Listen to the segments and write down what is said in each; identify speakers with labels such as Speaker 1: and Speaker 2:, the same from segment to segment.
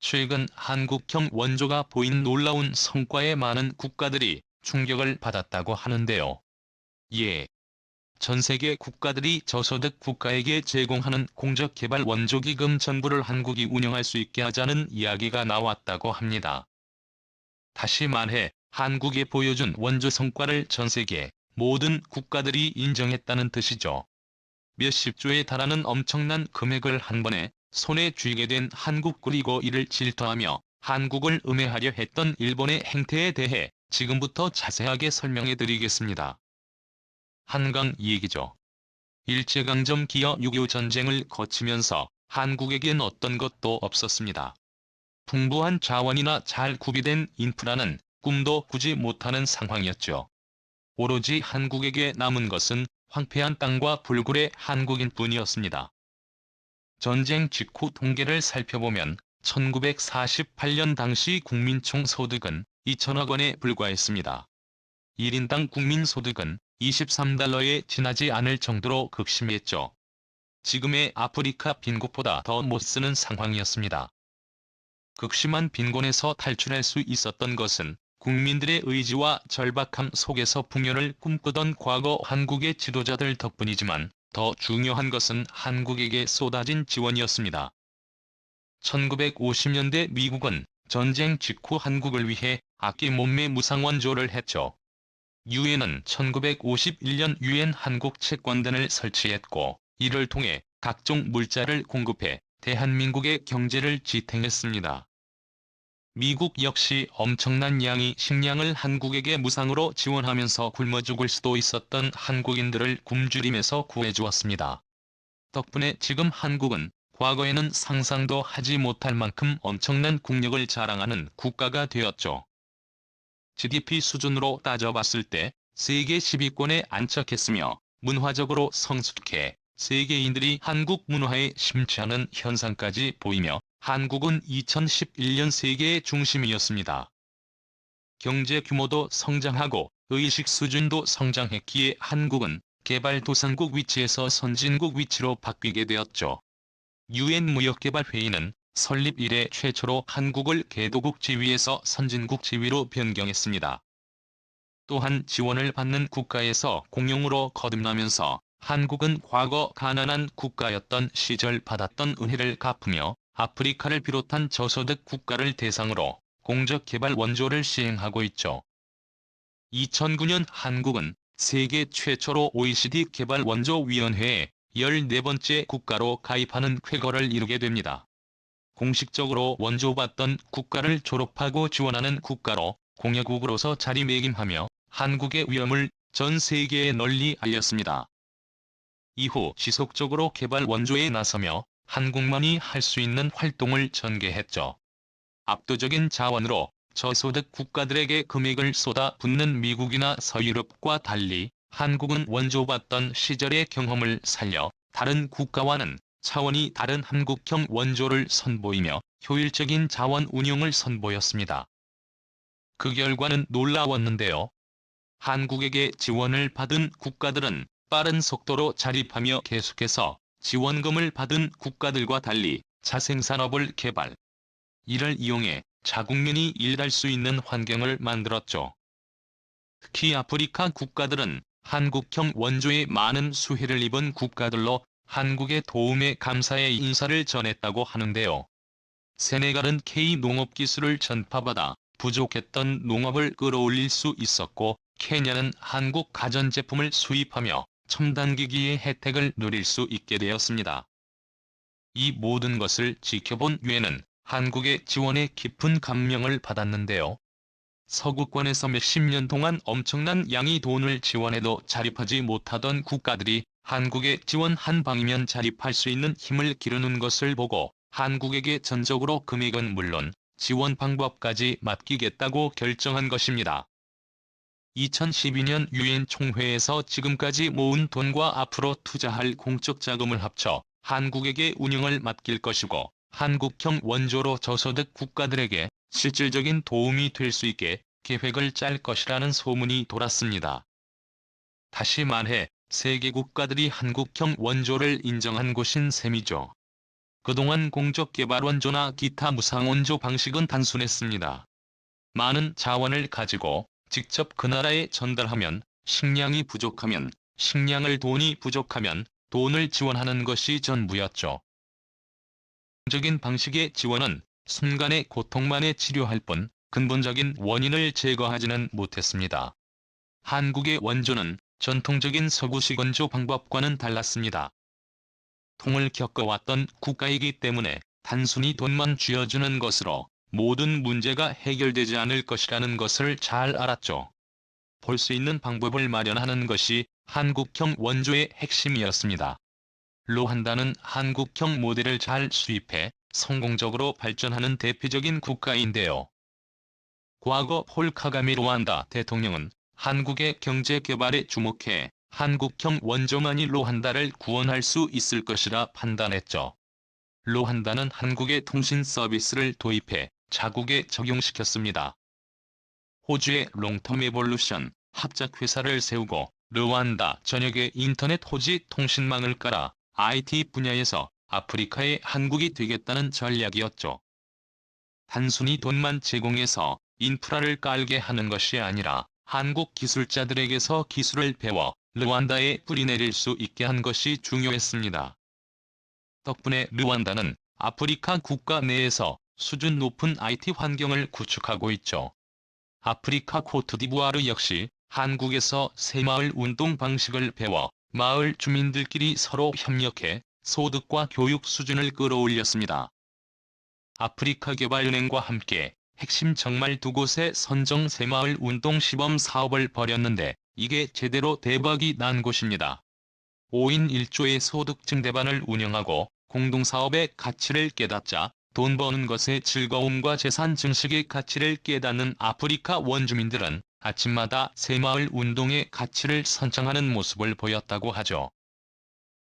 Speaker 1: 최근 한국형 원조가 보인 놀라운 성과에 많은 국가들이 충격을 받았다고 하는데요. 이에 전 세계 국가들이 저소득 국가에게 제공하는 공적개발 원조기금 전부를 한국이 운영할 수 있게 하자는 이야기가 나왔다고 합니다. 다시 말해 한국이 보여준 원조 성과를 전 세계 모든 국가들이 인정했다는 뜻이죠. 몇십 조에 달하는 엄청난 금액을 한 번에 손에 쥐게 된 한국, 그리고 이를 질투하며 한국을 음해하려 했던 일본의 행태에 대해 지금부터 자세하게 설명해 드리겠습니다. 한강 얘기죠. 일제강점 기어 6.25 전쟁을 거치면서 한국에겐 어떤 것도 없었습니다. 풍부한 자원이나 잘 구비된 인프라는 꿈도 꾸지 못하는 상황이었죠. 오로지 한국에게 남은 것은 황폐한 땅과 불굴의 한국인 뿐이었습니다. 전쟁 직후 통계를 살펴보면 1948년 당시 국민총 소득은 2천억 원에 불과했습니다. 1인당 국민소득은 23달러에 지나지 않을 정도로 극심했죠. 지금의 아프리카 빈곤보다 더 못쓰는 상황이었습니다. 극심한 빈곤에서 탈출할 수 있었던 것은 국민들의 의지와 절박함 속에서 풍요를 꿈꾸던 과거 한국의 지도자들 덕분이지만 더 중요한 것은 한국에게 쏟아진 지원이었습니다. 1950년대 미국은 전쟁 직후 한국을 위해 아낌없이 무상원조를 했죠. 유엔은 1951년 유엔 한국 채권단을 설치했고, 이를 통해 각종 물자를 공급해 대한민국의 경제를 지탱했습니다. 미국 역시 엄청난 양의 식량을 한국에게 무상으로 지원하면서 굶어 죽을 수도 있었던 한국인들을 굶주림에서 구해주었습니다. 덕분에 지금 한국은 과거에는 상상도 하지 못할 만큼 엄청난 국력을 자랑하는 국가가 되었죠. GDP 수준으로 따져봤을 때 세계 10위권에 안착했으며 문화적으로 성숙해 세계인들이 한국 문화에 심취하는 현상까지 보이며 한국은 2011년 세계의 중심이었습니다. 경제 규모도 성장하고 의식 수준도 성장했기에 한국은 개발도상국 위치에서 선진국 위치로 바뀌게 되었죠. 유엔 무역개발회의는 설립 이래 최초로 한국을 개도국 지위에서 선진국 지위로 변경했습니다. 또한 지원을 받는 국가에서 공용으로 거듭나면서 한국은 과거 가난한 국가였던 시절 받았던 은혜를 갚으며 아프리카를 비롯한 저소득 국가를 대상으로 공적개발 원조를 시행하고 있죠. 2009년 한국은 세계 최초로 OECD 개발원조위원회에 14번째 국가로 가입하는 쾌거를 이루게 됩니다. 공식적으로 원조받던 국가를 졸업하고 지원하는 국가로 공여국으로서 자리매김하며 한국의 위엄을 전 세계에 널리 알렸습니다. 이후 지속적으로 개발 원조에 나서며 한국만이 할 수 있는 활동을 전개했죠. 압도적인 자원으로 저소득 국가들에게 금액을 쏟아붓는 미국이나 서유럽과 달리 한국은 원조받던 시절의 경험을 살려 다른 국가와는 차원이 다른 한국형 원조를 선보이며 효율적인 자원 운용을 선보였습니다. 그 결과는 놀라웠는데요. 한국에게 지원을 받은 국가들은 빠른 속도로 자립하며 계속해서 지원금을 받은 국가들과 달리 자생산업을 개발, 이를 이용해 자국민이 일할 수 있는 환경을 만들었죠. 특히 아프리카 국가들은 한국형 원조에 많은 수혜를 입은 국가들로 한국의 도움에 감사의 인사를 전했다고 하는데요. 세네갈은 K-농업 기술을 전파받아 부족했던 농업을 끌어올릴 수 있었고, 케냐는 한국 가전제품을 수입하며 첨단기기의 혜택을 누릴 수 있게 되었습니다. 이 모든 것을 지켜본 유엔은 한국의 지원에 깊은 감명을 받았는데요. 서구권에서 몇십 년 동안 엄청난 양의 돈을 지원해도 자립하지 못하던 국가들이 한국의 지원 한 방이면 자립할 수 있는 힘을 기르는 것을 보고 한국에게 전적으로 금액은 물론 지원 방법까지 맡기겠다고 결정한 것입니다. 2012년 유엔 총회에서 지금까지 모은 돈과 앞으로 투자할 공적 자금을 합쳐 한국에게 운영을 맡길 것이고, 한국형 원조로 저소득 국가들에게 실질적인 도움이 될 수 있게 계획을 짤 것이라는 소문이 돌았습니다. 다시 말해 세계 국가들이 한국형 원조를 인정한 곳인 셈이죠. 그동안 공적개발원조나 기타 무상원조 방식은 단순했습니다. 많은 자원을 가지고 직접 그 나라에 전달하면 식량이 부족하면 돈이 부족하면 돈을 지원하는 것이 전부였죠. 적인 방식의 지원은 순간의 고통만에 치료할 뿐 근본적인 원인을 제거하지는 못했습니다. 한국의 원조는 전통적인 서구식 원조 방법과는 달랐습니다. 통을 겪어왔던 국가이기 때문에 단순히 돈만 쥐어주는 것으로 모든 문제가 해결되지 않을 것이라는 것을 잘 알았죠. 볼 수 있는 방법을 마련하는 것이 한국형 원조의 핵심이었습니다. 루안다는 한국형 모델을 잘 수입해 성공적으로 발전하는 대표적인 국가인데요. 과거 폴 카가메 루안다 대통령은 한국의 경제 개발에 주목해 한국형 원조만이 루안다를 구원할 수 있을 것이라 판단했죠. 루안다는 한국의 통신 서비스를 도입해 자국에 적용시켰습니다. 호주의 롱텀 에볼루션 합작회사를 세우고 루안다 전역에 인터넷 호지 통신망을 깔아 IT 분야에서 아프리카의 한국이 되겠다는 전략이었죠. 단순히 돈만 제공해서 인프라를 깔게 하는 것이 아니라 한국 기술자들에게서 기술을 배워 르완다에 뿌리내릴 수 있게 한 것이 중요했습니다. 덕분에 르완다는 아프리카 국가 내에서 수준 높은 IT 환경을 구축하고 있죠. 아프리카 코트디부아르 역시 한국에서 새마을 운동 방식을 배워 마을 주민들끼리 서로 협력해 소득과 교육 수준을 끌어올렸습니다. 아프리카 개발은행과 함께 핵심 정말 두 곳에 선정 새마을 운동 시범 사업을 벌였는데 이게 제대로 대박이 난 곳입니다. 5인 1조의 소득 증대반을 운영하고 공동사업의 가치를 깨닫자 돈 버는 것의 즐거움과 재산 증식의 가치를 깨닫는 아프리카 원주민들은 아침마다 새마을 운동의 가치를 선창하는 모습을 보였다고 하죠.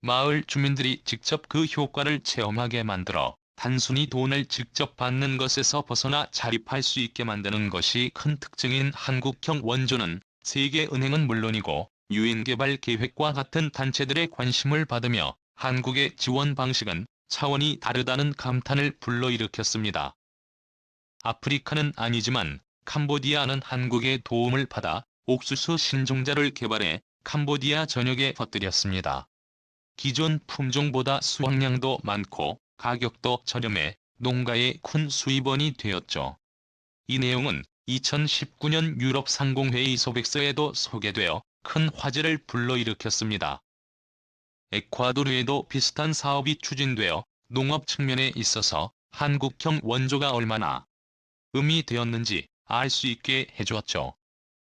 Speaker 1: 마을 주민들이 직접 그 효과를 체험하게 만들어 단순히 돈을 직접 받는 것에서 벗어나 자립할 수 있게 만드는 것이 큰 특징인 한국형 원조는 세계은행은 물론이고 유엔개발계획과 같은 단체들의 관심을 받으며 한국의 지원 방식은 차원이 다르다는 감탄을 불러일으켰습니다. 아프리카는 아니지만 캄보디아는 한국의 도움을 받아 옥수수 신종자를 개발해 캄보디아 전역에 퍼뜨렸습니다. 기존 품종보다 수확량도 많고 가격도 저렴해 농가의 큰 수입원이 되었죠. 이 내용은 2019년 유럽 상공회의 소백서에도 소개되어 큰 화제를 불러일으켰습니다. 에콰도르에도 비슷한 사업이 추진되어 농업 측면에 있어서 한국형 원조가 얼마나 의미 되었는지 알 수 있게 해주었죠.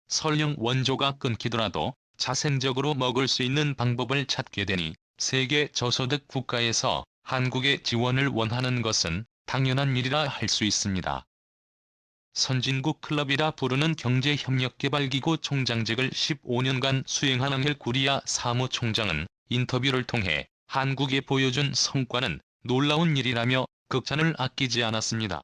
Speaker 1: 설령 원조가 끊기더라도 자생적으로 먹을 수 있는 방법을 찾게 되니 세계 저소득 국가에서 한국의 지원을 원하는 것은 당연한 일이라 할 수 있습니다. 선진국 클럽이라 부르는 경제협력개발기구 총장직을 15년간 수행한 앙헬 구리아 사무총장은 인터뷰를 통해 한국이 보여준 성과는 놀라운 일이라며 극찬을 아끼지 않았습니다.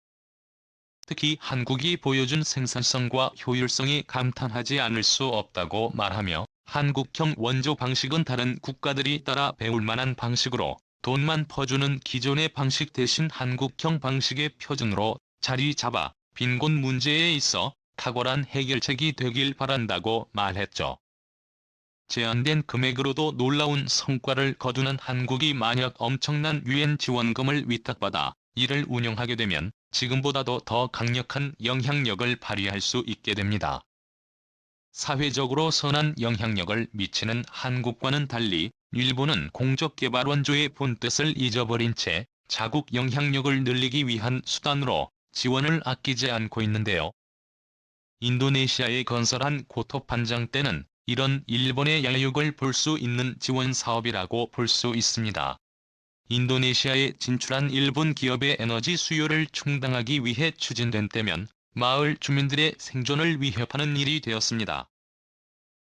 Speaker 1: 특히 한국이 보여준 생산성과 효율성에 감탄하지 않을 수 없다고 말하며 한국형 원조 방식은 다른 국가들이 따라 배울 만한 방식으로 돈만 퍼주는 기존의 방식 대신 한국형 방식의 표준으로 자리 잡아 빈곤 문제에 있어 탁월한 해결책이 되길 바란다고 말했죠. 제한된 금액으로도 놀라운 성과를 거두는 한국이 만약 엄청난 유엔 지원금을 위탁받아 이를 운영하게 되면 지금보다도 더 강력한 영향력을 발휘할 수 있게 됩니다. 사회적으로 선한 영향력을 미치는 한국과는 달리 일본은 공적개발원조의 본뜻을 잊어버린 채 자국 영향력을 늘리기 위한 수단으로 지원을 아끼지 않고 있는데요. 인도네시아에 건설한 고토 판장대는 이런 일본의 야욕을 볼 수 있는 지원 사업이라고 볼 수 있습니다. 인도네시아에 진출한 일본 기업의 에너지 수요를 충당하기 위해 추진된 때면 마을 주민들의 생존을 위협하는 일이 되었습니다.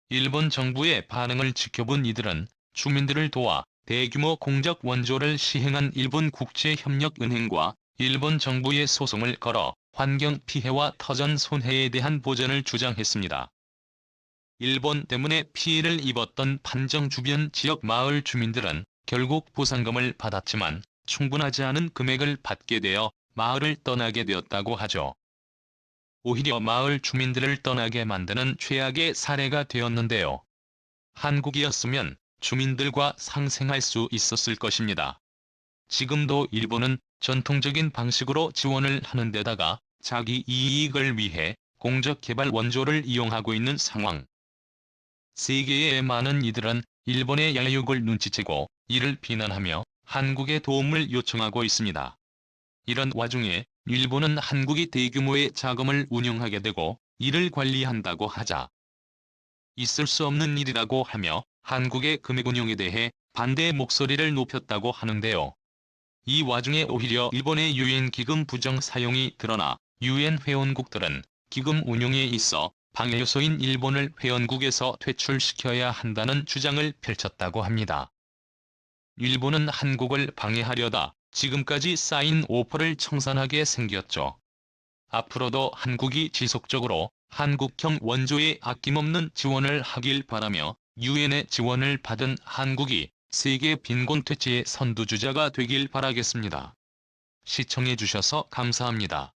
Speaker 1: 일본 정부의 반응을 지켜본 이들은 주민들을 도와 대규모 공적 원조를 시행한 일본국제협력은행과 일본 정부에 소송을 걸어 환경 피해와 터전 손해에 대한 보전을 주장했습니다. 일본 때문에 피해를 입었던 판정 주변 지역 마을 주민들은 결국 보상금을 받았지만 충분하지 않은 금액을 받게 되어 마을을 떠나게 되었다고 하죠. 오히려 마을 주민들을 떠나게 만드는 최악의 사례가 되었는데요. 한국이었으면 주민들과 상생할 수 있었을 것입니다. 지금도 일본은 전통적인 방식으로 지원을 하는 데다가 자기 이익을 위해 공적개발 원조를 이용하고 있는 상황. 세계의 많은 이들은 일본의 야욕을 눈치채고 이를 비난하며 한국에 도움을 요청하고 있습니다. 이런 와중에 일본은 한국이 대규모의 자금을 운용하게 되고 이를 관리한다고 하자 있을 수 없는 일이라고 하며 한국의 금액 운용에 대해 반대의 목소리를 높였다고 하는데요. 이 와중에 오히려 일본의 유엔 기금 부정 사용이 드러나 유엔 회원국들은 기금 운용에 있어 방해 요소인 일본을 회원국에서 퇴출시켜야 한다는 주장을 펼쳤다고 합니다. 일본은 한국을 방해하려다 지금까지 쌓인 오퍼를 청산하게 생겼죠. 앞으로도 한국이 지속적으로 한국형 원조에 아낌없는 지원을 하길 바라며 유엔의 지원을 받은 한국이 세계 빈곤 퇴치의 선두주자가 되길 바라겠습니다. 시청해주셔서 감사합니다.